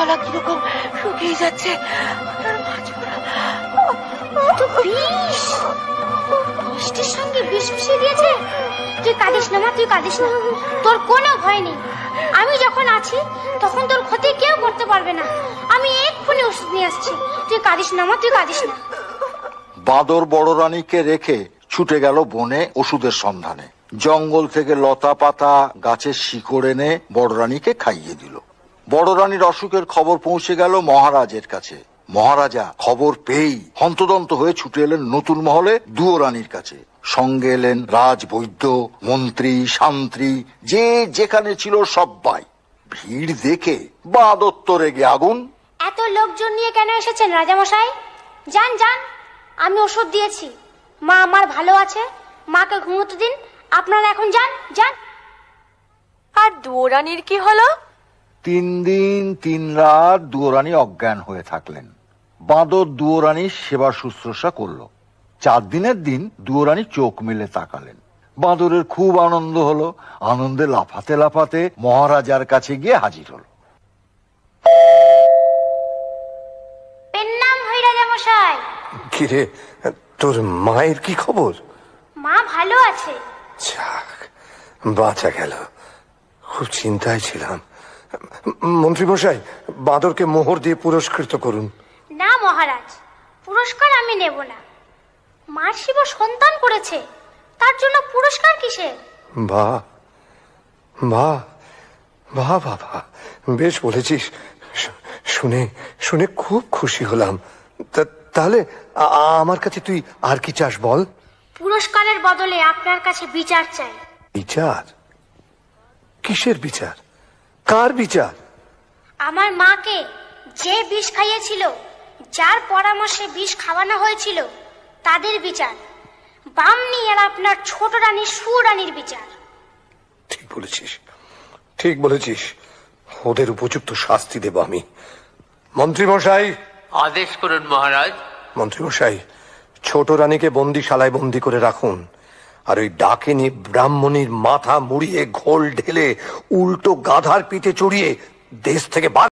গলা কিরকম শুকিয়ে যাচ্ছে। বৃষ্টির সঙ্গে বিষ মিশিয়ে দিয়েছে। তুই কাঁদিস না মা, তুই কাঁদিস না, তোর কোনো ভয় নেই। আমি যখন আছি তখন তোর ক্ষতি কেউ করতে পারবে না। আমি এক্ষুনি ওষুধ নিয়ে আসছি, তুই কাঁদিস না মা, তুই কাঁদিস না। বাঁদর বড় রানীকে রেখে ছুটে গেল বনে ওষুধের সন্ধানে। জঙ্গল থেকে লতা পাতা গাছের শিকড় এনে বড় রানীকে খাইয়ে দিল। বড় রানীর অসুখের খবর পৌঁছে গেল মহারাজের কাছে। মহারাজা খবর পেয়েই হন্তদন্ত হয়ে ছুটে এলেন নতুন মহলে দুয়ো রানীর কাছে। সঙ্গে এলেন রাজবৈদ্য, মন্ত্রী, শান্ত্রী, যে যেখানে ছিল সবাই। ভিড় দেখে বাঁদর তো রেগে আগুন। এত লোকজন নিয়ে কেন এসেছেন রাজামশাই? যান যান, আমি ওষুধ দিয়েছি, মা আমার ভালো আছে, মাকে ঘুমোতে দিন। আপনারা এখন যান যান। আর দুয়ো রানীর কি হলো? 3 দিন 3 রাত দুয়ো রানী অজ্ঞান হয়ে থাকলেন। বাঁদর দুয়ো রানীর সেবা শুশ্রূষা করলো। 4 দিনের দিন দুয়ো রানী চোখ মেলে তাকালেন। বাঁদরের খুব আনন্দ হলো। আনন্দে লাফাতে লাফাতে মহারাজার কাছে গিয়ে হাজির হলো। পেন্নাম হই রাজামশাই। কিরে, তোর মায়ের কি খবর? মা ভালো আছে। যাক, বাঁচা গেল, খুব চিন্তায় ছিলাম। মন্ত্রী মশাই, বাঁদরকে মোহর দিয়ে পুরস্কৃত করুন। না মহারাজ, পুরস্কার আমি নেব না। মার শিব সন্তান করেছে, তার জন্য পুরস্কার কিসের? বাহ বাহ বাহ বাবা, বেশ বলেছিস। শুনে শুনে খুব খুশি হলাম। তাহলে আমার কাছে তুই আর কি চাস বল? পুরস্কারের বদলে আপনার কাছে বিচার চাই। বিচার? কিসের বিচার? কার বিচার? আমার মাকে যে বিষ খাইয়েছিল, যার পরামর্শে বিষ খাওয়ানো হয়েছিল, তাদের বিচার। বামনি আর আপনার ছোট রানী সুরানীর বিচার। ঠিক বলেছিস, ঠিক বলেছিস। ওদের উপযুক্ত শাস্তি দেব আমি। মন্ত্রী মশাই, আদেশ করুন মহারাজ। মন্ত্রী মশাই, ছোট রানীকে বন্দিশালায় বন্দি করে রাখুন। আর ওই ডাকিনী ব্রাহ্মণীর মাথা মুড়িয়ে ঘোল ঢেলে উল্টো গাধার পিঠে চড়িয়ে দেশ থেকে